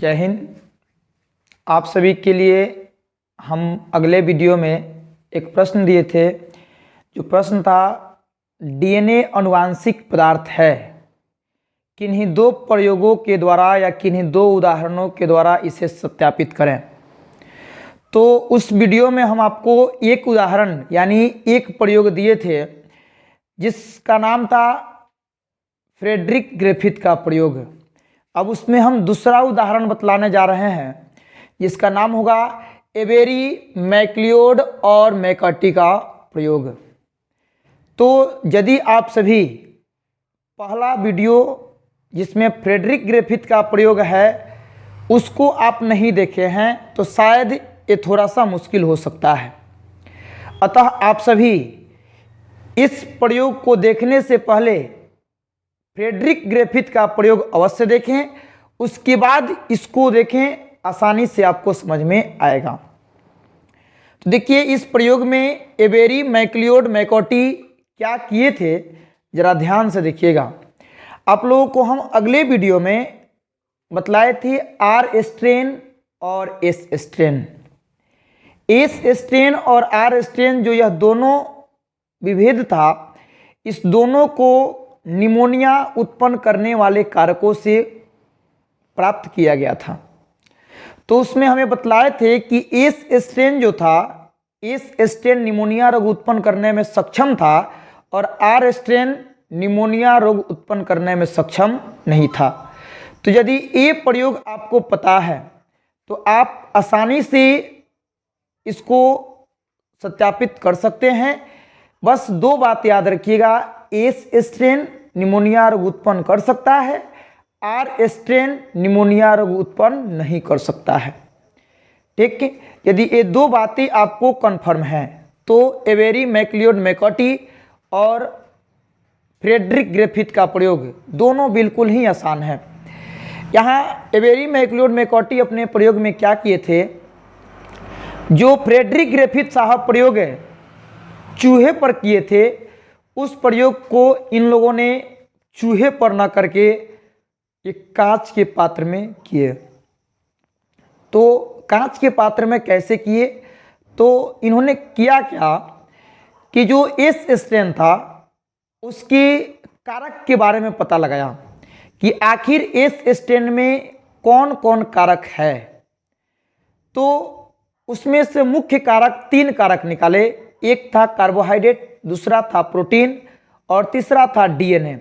जय हिंद। आप सभी के लिए हम अगले वीडियो में एक प्रश्न दिए थे। जो प्रश्न था, डीएनए आनुवांशिक पदार्थ है, किन्हीं दो प्रयोगों के द्वारा या किन्हीं दो उदाहरणों के द्वारा इसे सत्यापित करें। तो उस वीडियो में हम आपको एक उदाहरण यानी एक प्रयोग दिए थे जिसका नाम था फ्रेडरिक ग्रिफिथ का प्रयोग। अब उसमें हम दूसरा उदाहरण बतलाने जा रहे हैं जिसका नाम होगा एवेरी, मैक्लियोड और मैकर्टी का प्रयोग। तो यदि आप सभी पहला वीडियो जिसमें फ्रेडरिक ग्रिफिथ का प्रयोग है उसको आप नहीं देखे हैं तो शायद ये थोड़ा सा मुश्किल हो सकता है। अतः आप सभी इस प्रयोग को देखने से पहले फ्रेडरिक ग्रिफिथ का प्रयोग अवश्य देखें, उसके बाद इसको देखें, आसानी से आपको समझ में आएगा। तो देखिए, इस प्रयोग में एवेरी, मैक्लियोड, मैकर्टी क्या किए थे, जरा ध्यान से देखिएगा। आप लोगों को हम अगले वीडियो में बतलाए थे आर स्ट्रेन और एस स्ट्रेन। एस स्ट्रेन और आर स्ट्रेन जो यह दोनों विभेद था, इस दोनों को निमोनिया उत्पन्न करने वाले कारकों से प्राप्त किया गया था। तो उसमें हमें बतलाए थे कि एस स्ट्रेन जो था, एस स्ट्रेन निमोनिया रोग उत्पन्न करने में सक्षम था और आर स्ट्रेन निमोनिया रोग उत्पन्न करने में सक्षम नहीं था। तो यदि ये प्रयोग आपको पता है तो आप आसानी से इसको सत्यापित कर सकते हैं। बस दो बात याद रखिएगा, एस स्ट्रेन निमोनिया रोग उत्पन्न कर सकता है, आर स्ट्रेन निमोनिया रोग उत्पन्न नहीं कर सकता है। ठीक है, यदि ये दो बातें आपको कन्फर्म हैं तो एवेरी, मैक्लियोड, मैकर्टी और फ्रेडरिक ग्रिफिथ का प्रयोग दोनों बिल्कुल ही आसान है। यहाँ एवेरी, मैक्लियोड, मैकर्टी अपने प्रयोग में क्या किए थे, जो फ्रेडरिक ग्रिफिथ साहब प्रयोग चूहे पर किए थे, उस प्रयोग को इन लोगों ने चूहे पर न करके एक कांच के पात्र में किए। तो कांच के पात्र में कैसे किए, तो इन्होंने किया क्या कि जो एस स्ट्रेन था उसके कारक के बारे में पता लगाया कि आखिर एस स्ट्रेन में कौन कौन कारक है। तो उसमें से मुख्य कारक, तीन कारक निकाले। एक था कार्बोहाइड्रेट, दूसरा था प्रोटीन और तीसरा था डीएनए।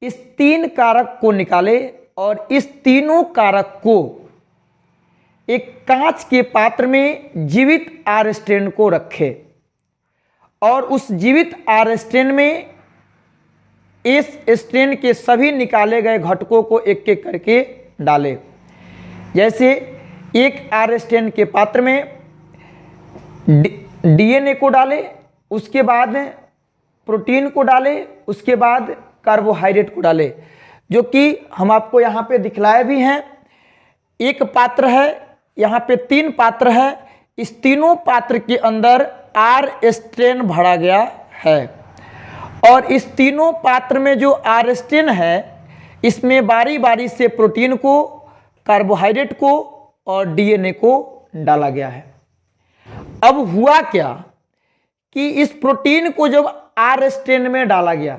इस तीन कारक को निकाले और इस तीनों कारक को एक कांच के पात्र में जीवित आर स्ट्रेन को रखे और उस जीवित आर स्ट्रेन में इस स्ट्रेन के सभी निकाले गए घटकों को एक एक करके डाले। जैसे एक आर स्ट्रेन के पात्र में डीएनए को डाले, उसके बाद प्रोटीन को डाले, उसके बाद कार्बोहाइड्रेट को डाले, जो कि हम आपको यहाँ पे दिखलाए भी हैं। एक पात्र है, यहाँ पे तीन पात्र है, इस तीनों पात्र के अंदर आर स्ट्रेन भरा गया है और इस तीनों पात्र में जो आर स्ट्रेन है इसमें बारी बारी से प्रोटीन को, कार्बोहाइड्रेट को और डीएनए को डाला गया है। अब हुआ क्या कि इस प्रोटीन को जब आर स्ट्रेन में डाला गया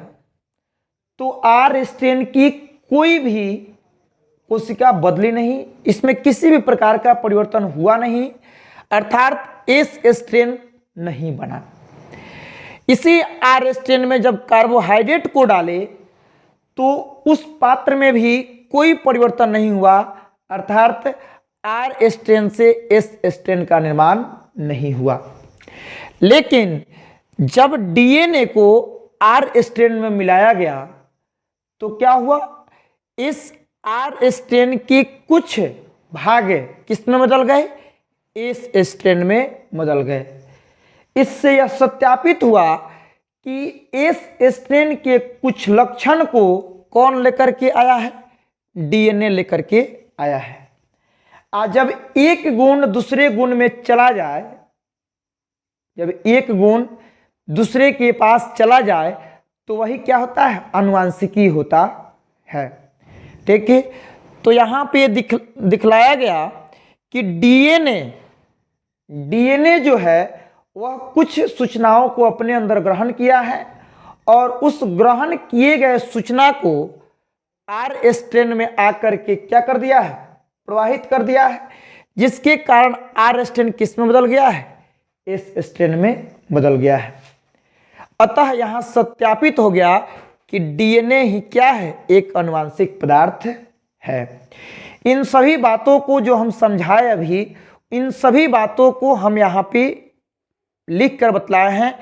तो आर स्ट्रेन की कोई भी कोशिका बदली नहीं, इसमें किसी भी प्रकार का परिवर्तन हुआ नहीं, अर्थात एस स्ट्रेन नहीं बना। इसी आर स्ट्रेन में जब कार्बोहाइड्रेट को डाले तो उस पात्र में भी कोई परिवर्तन नहीं हुआ, अर्थात आर स्ट्रेन से एस स्ट्रेन का निर्माण नहीं हुआ। लेकिन जब डीएनए को आर स्ट्रेन में मिलाया गया तो क्या हुआ, इस आर स्ट्रेन के कुछ भाग किस में बदल गए, एस स्ट्रेन में बदल गए। इससे यह सत्यापित हुआ कि एस स्ट्रेन के कुछ लक्षण को कौन लेकर के आया है, डीएनए लेकर के आया है। आज जब एक गुण दूसरे गुण में चला जाए, जब एक गुण दूसरे के पास चला जाए तो वही क्या होता है, आनुवांशिकी होता है। ठीक है, तो यहाँ पे दिखलाया गया कि डीएनए जो है वह कुछ सूचनाओं को अपने अंदर ग्रहण किया है और उस ग्रहण किए गए सूचना को आर स्ट्रेन में आकर के क्या कर दिया है, प्रवाहित कर दिया है, जिसके कारण आर स्ट्रेन किस में बदल गया है, एस स्ट्रेन में बदल गया है। अतः यहां सत्यापित हो गया कि डीएनए ही क्या है, एक आनुवांशिक पदार्थ है। इन सभी बातों को जो हम समझाए अभी, इन सभी बातों को हम यहाँ पे लिख कर बतलाए हैं,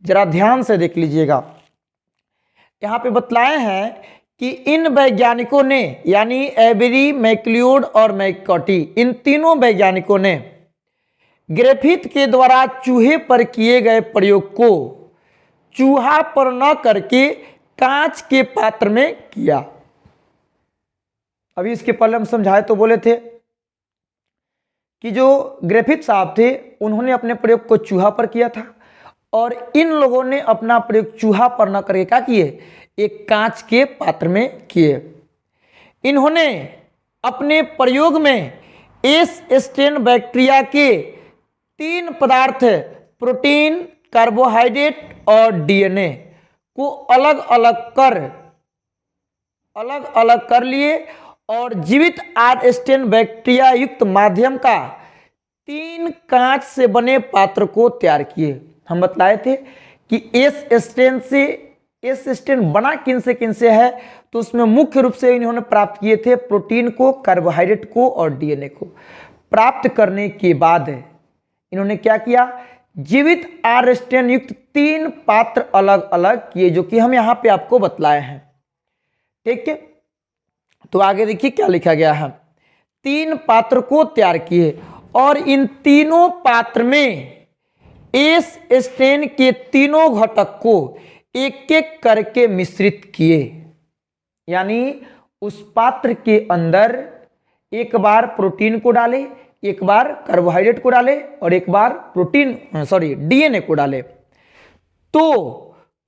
जरा ध्यान से देख लीजिएगा। यहाँ पे बतलाए हैं कि इन वैज्ञानिकों ने, यानी एबेरी, मैक्लियोड और मैककॉर्टी, इन तीनों वैज्ञानिकों ने ग्रिफिथ के द्वारा चूहे पर किए गए प्रयोग को चूहा पर न करके कांच के पात्र में किया। अभी इसके पहले हम समझाए तो बोले थे कि जो ग्रिफिथ साहब थे उन्होंने अपने प्रयोग को चूहा पर किया था और इन लोगों ने अपना प्रयोग चूहा पर न करके क्या किए, एक कांच के पात्र में किए। इन्होंने अपने प्रयोग में एस स्टेन बैक्टीरिया के 3 पदार्थ, प्रोटीन, कार्बोहाइड्रेट और डीएनए को अलग अलग कर लिए और जीवित आर स्टेन बैक्टीरिया युक्त माध्यम का 3 कांच से बने पात्र को तैयार किए। हम बतलाए थे कि एस स्टेन बना किन से है, तो उसमें मुख्य रूप से इन्होंने प्राप्त किए थे प्रोटीन को, कार्बोहाइड्रेट को और डीएनए को। प्राप्त करने के बाद इन्होंने क्या किया, जीवित आर स्टेन युक्त 3 पात्र अलग अलग किए, जो कि हम यहाँ पे आपको बतलाए हैं। ठीक है, तो आगे देखिए क्या लिखा गया है। 3 पात्र को तैयार किए और इन तीनों पात्र में एस स्टेन के तीनों घटक को एक एक करके मिश्रित किए। यानी उस पात्र के अंदर एक बार प्रोटीन को डाले, एक बार कार्बोहाइड्रेट को डाले और एक बार डीएनए को डाले। तो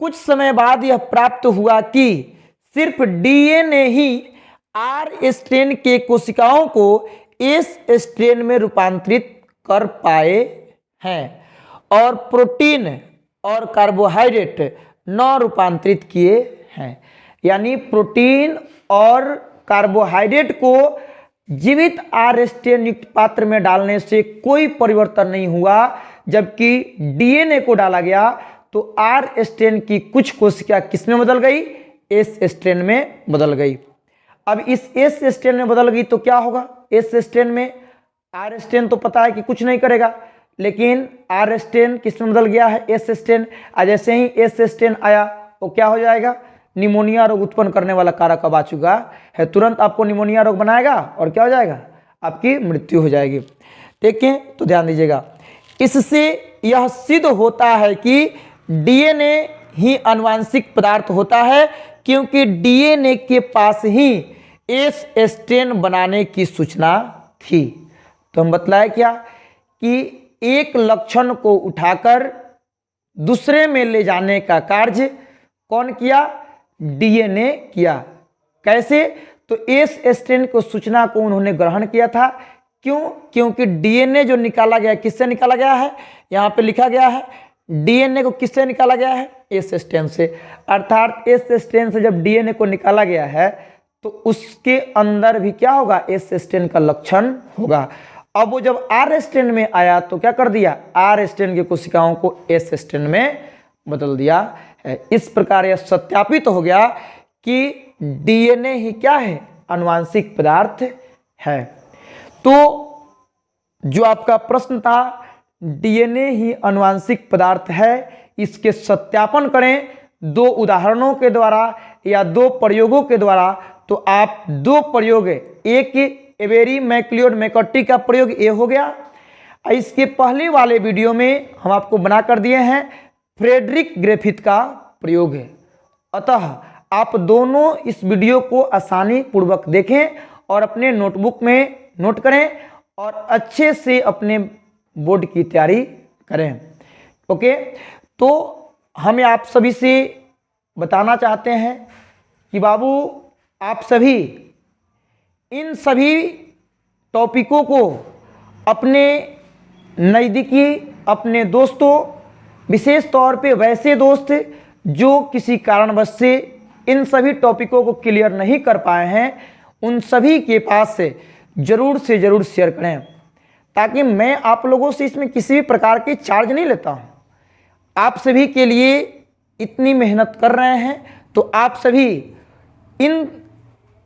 कुछ समय बाद यह प्राप्त हुआ कि सिर्फ डीएनए ही आर स्ट्रेन के कोशिकाओं को एस स्ट्रेन में रूपांतरित कर पाए हैं और प्रोटीन और कार्बोहाइड्रेट न रूपांतरित किए हैं। यानी प्रोटीन और कार्बोहाइड्रेट को जीवित आर स्टेन युक्त पात्र में डालने से कोई परिवर्तन नहीं हुआ, जबकि डीएनए को डाला गया तो आर स्टेन की कुछ कोशिका किस में बदल गई, एस स्टेन में बदल गई। अब इस एस स्टेन में बदल गई तो क्या होगा, एस स्टेन में आर स्टेन तो पता है कि कुछ नहीं करेगा, लेकिन आर स्टेन किस में बदल गया है, एस स्टेन। जैसे ही एस स्टेन आया वो क्या हो जाएगा, निमोनिया रोग उत्पन्न करने वाला कारक अब आ चुका है, तुरंत आपको निमोनिया रोग बनाएगा और क्या हो जाएगा, आपकी मृत्यु हो जाएगी। ठीक है, तो ध्यान दीजिएगा। इससे यह सिद्ध होता है कि डीएनए ही आनुवांशिक पदार्थ होता है, क्योंकि डीएनए के पास ही एस स्टेन बनाने की सूचना थी। तो हम बतलाए क्या कि एक लक्षण को उठाकर दूसरे में ले जाने का कार्य कौन किया, डीएनए किया। कैसे, तो एस स्टेन को सूचना को उन्होंने ग्रहण किया था। क्यों, क्योंकि डीएनए जो निकाला गया, किससे निकाला गया है, यहाँ पे लिखा गया है डीएनए को किससे निकाला गया है, एस स्टेन से। अर्थात एस स्टेन से जब डीएनए को निकाला गया है तो उसके अंदर भी क्या होगा, एस स्टेन का लक्षण होगा। अब वो जब आर स्टेन में आया तो क्या कर दिया, आर स्टेन की कोशिकाओं को एस स्टेन में बदल दिया है। इस प्रकार यह सत्यापित हो गया कि डीएनए ही क्या है, आनुवांशिक पदार्थ है। तो जो आपका प्रश्न था डीएनए ही आनुवांशिक पदार्थ है, इसके सत्यापन करें 2 उदाहरणों के द्वारा या 2 प्रयोगों के द्वारा। तो आप 2 प्रयोग, एक एबेरी, मैक्लियोड, मैककॉर्टी का प्रयोग ये हो गया। इसके पहले वाले वीडियो में हम आपको बना कर दिए हैं फ्रेडरिक ग्रिफिथ का प्रयोग है। अतः आप दोनों इस वीडियो को आसानी पूर्वक देखें और अपने नोटबुक में नोट करें और अच्छे से अपने बोर्ड की तैयारी करें। ओके, तो हमें आप सभी से बताना चाहते हैं कि बाबू आप सभी इन सभी टॉपिकों को अपने नज़दीकी अपने दोस्तों, विशेष तौर पे वैसे दोस्त जो किसी कारणवश से इन सभी टॉपिकों को क्लियर नहीं कर पाए हैं, उन सभी के पास से ज़रूर शेयर करें, ताकि मैं आप लोगों से इसमें किसी भी प्रकार की चार्ज नहीं लेता हूँ। आप सभी के लिए इतनी मेहनत कर रहे हैं, तो आप सभी इन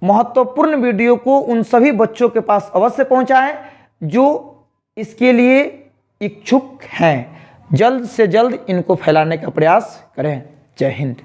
महत्वपूर्ण वीडियो को उन सभी बच्चों के पास अवश्य पहुंचाएं जो इसके लिए इच्छुक हैं। जल्द से जल्द इनको फैलाने का प्रयास करें। जय हिंद।